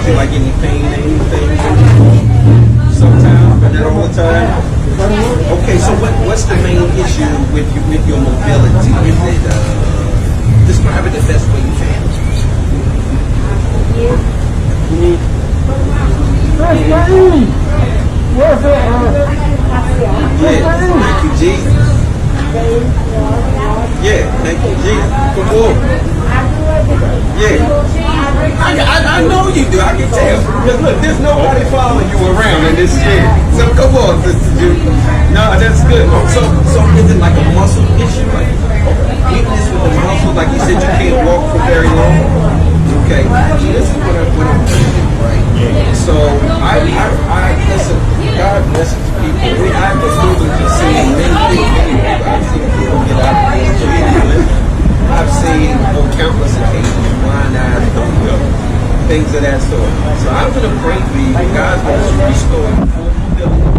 feel like any pain or anything? Sometimes, but not all the time. Okay, so what's the main issue with your mobility? Is it describe it the best way you can? Yeah, thank you, Jesus. Yeah, thank you, Jesus. Come on. Yeah. I know you do. I can tell. Because look, there's nobody following you around in this shit. So come on, Sister Judy. No, that's good. So is it like a muscle issue? Like weakness with the muscle? Like you said, you can't walk for very long? Okay. This is what I'm thinking, right? So I listen, God blesses people. I have the privilege of seeing many people. I've seen people get out of jail. I've seen on countless occasions blind eyes don't go, things of that sort. So I'm going to pray for you. God's going to restore you full mobility.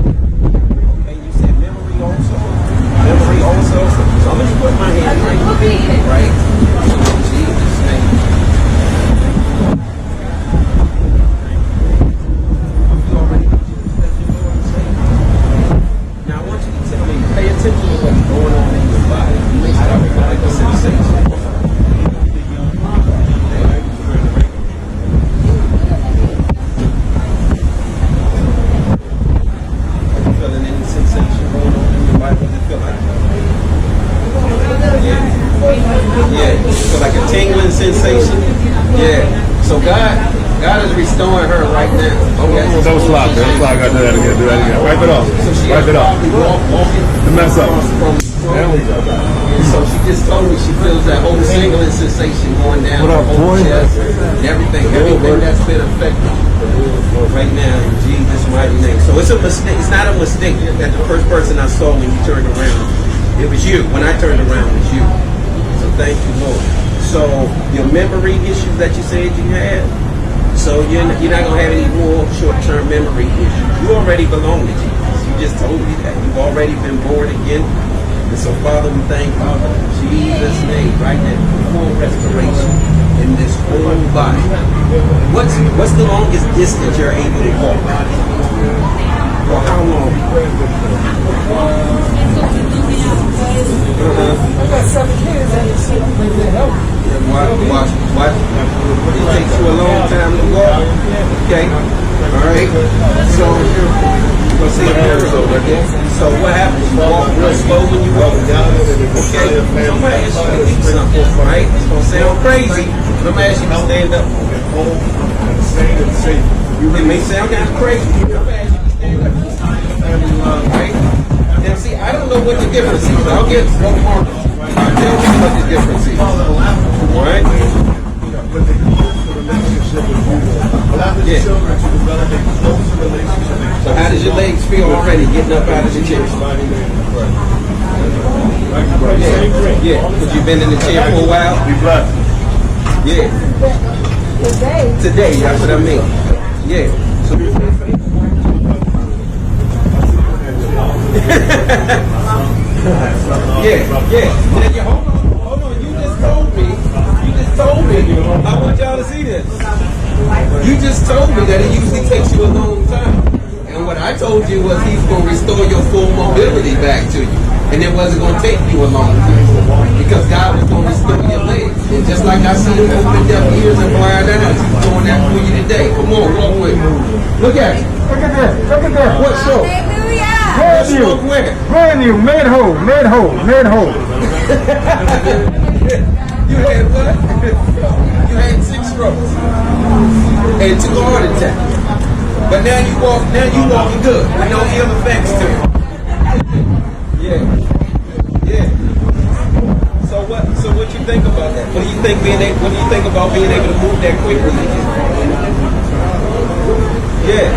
Okay, you said memory also. Memory also. So I'm going to put my hand right. In Jesus' name. Now I want you to tell me, pay attention to what's going on in your body. You may start with like a sensation. Sensation, yeah. So God is restoring her right now. Okay. Don't slap. Don't slap. I got to do that again. Do that again. Wipe it off. So she Wipe it off. Walking. The mess up. There we go. So she just told me she feels that whole singling sensation going down her whole chest and everything that's been affected right now in Jesus' mighty name. So it's a mistake. It's not a mistake that the first person I saw when you turned around, it was you. When I turned around, it was you. So thank you, Lord. So your memory issues that you said you had, so you're not going to have any more short-term memory issues. You already belong to Jesus. You just told me that. You've already been born again. And so, Father, we thank you in Jesus' name right now for full restoration in this whole body. What's the longest distance you're able to walk? For how long? I got 7 kids and it's help. What? It takes you a long time to walk. Okay. All right. So you're gonna see a miracle right there. So what happens? You walk real slow when you walk. Okay. So I'm gonna ask you to do something, right? It's gonna sound crazy, but I'm gonna ask you to stand up. It may sound kind of crazy. I'm gonna ask you to stand up. Right? Now see, I don't know what the difference is. I'll get one more. Tell me what the difference is. Right? But the relationship with you. Allow the children to develop a closer relationship. So how does your legs feel already getting up out of the chair? Yeah, because you've been in the chair for a while. Yeah. Today, that's what I mean. Yeah. So yeah. Now you hold on. You just told me. I want y'all to see this. You just told me that it usually takes you a long time. And what I told you was he's going to restore your full mobility back to you. And it wasn't going to take you a long time. Because God was going to restore your legs. And just like I see you open deaf ears and blind eyes, he's doing that for you today. Come on, walk with me. Look at it. Look at that. Look at that. What show? Brand new. Brand new. Made whole. Made whole. Made whole. You had what? You had 6 strokes and 2 heart attacks. But now you walking good with no ill effects to it. Yeah. So what you think about that? What do you think about being able to move that quickly? Yeah.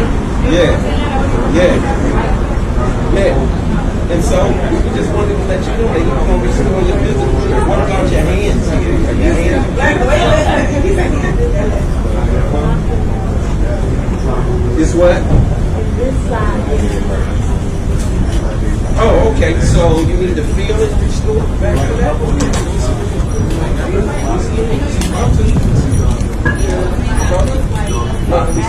And so we just wanted to let you know that you're going to restore your physical strength. What about your hands here? Are your hands? It's what? Oh, okay. So you need to feel it restored back to that. Let me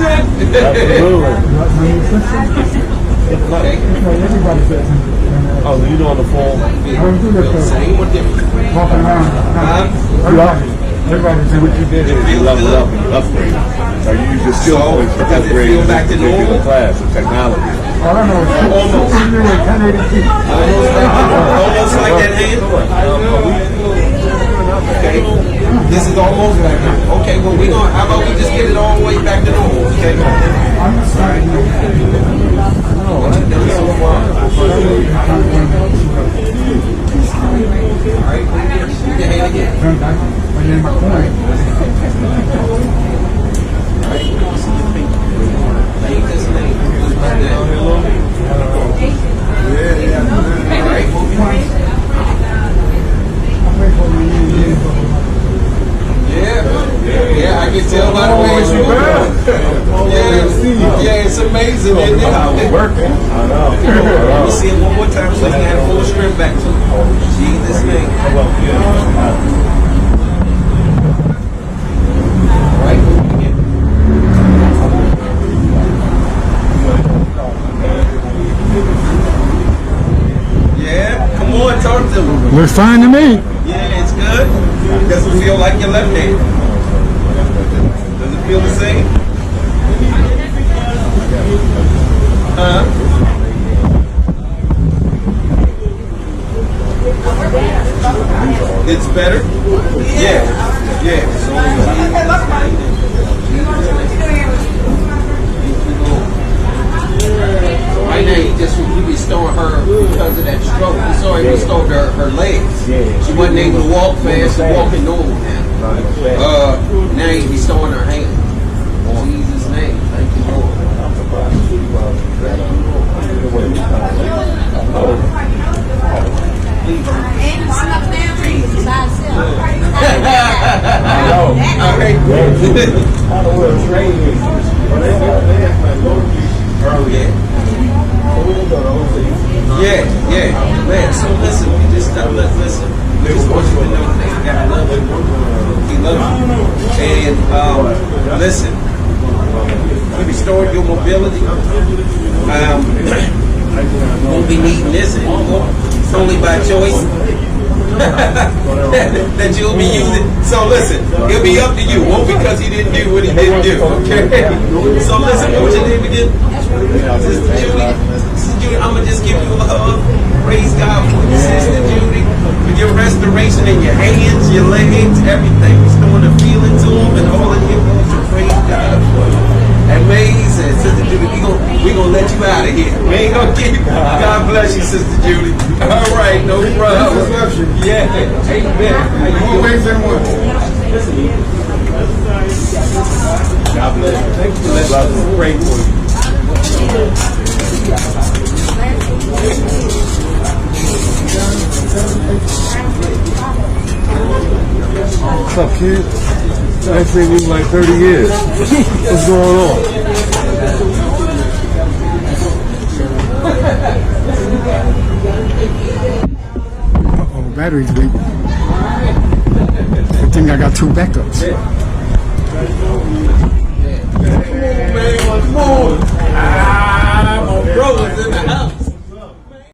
that? Okay. Everybody says. Oh, you know on the phone? Same or different? Walking around. Everybody says What you did is you leveled up and you upgraded. So you use your skill So, points to does it upgrade feel your back to particular normal? class of technology. all I know is Almost. 1080p. Almost like that hand? Okay. This is almost like that. Okay, well we gonna how about we just get it all the way back to normal, okay? What you done so far? Alright, put your hand again. Name this name. Alright, move your hand. Yeah, I can tell by the way it's moving. Yeah, it's amazing, isn't it? Working. I know. Let me see it one more time so you can have full strength back to it. Jesus' name. Alright, move again. Yeah, come on, talk to me. Looks fine to me. Yeah, it's good. Does it feel like your left hand? Does it feel the same? It's better? Yeah. Yeah. Right now, he restoring her because of that stroke. He's already restored her legs. She wasn't able to walk fast, she's walking normal now. Now he's restoring her hand. In Jesus' name. Thank you, Lord. All right. Yeah, man. So listen, we just listen. We just want you to know that God loves you. He loves you. And listen, we restored your mobility. Won't be needing this anymore. It's only by choice that you'll be using. So listen, it'll be up to you. Won't because he didn't do what he didn't do. Okay. So listen, what was your name again? Sister Judy. Sister Judy, I'm gonna just give you a hug. Praise God for you, Sister Judy, for your restoration in your hands, your legs, everything. Restoring the feeling to them and all of you. Praise God for you. Amazing, Sister Judy. We gonna let you out of here. We ain't gonna get you. God bless you, Sister Judy. All right, no problem. Yeah, amen. Always and once. God bless you. Thank you. Let's pray for you. What's up, kid? I ain't seen you in like 30 years. What's going on? Uh-oh, battery's weak. I think I got 2 backups. Come on,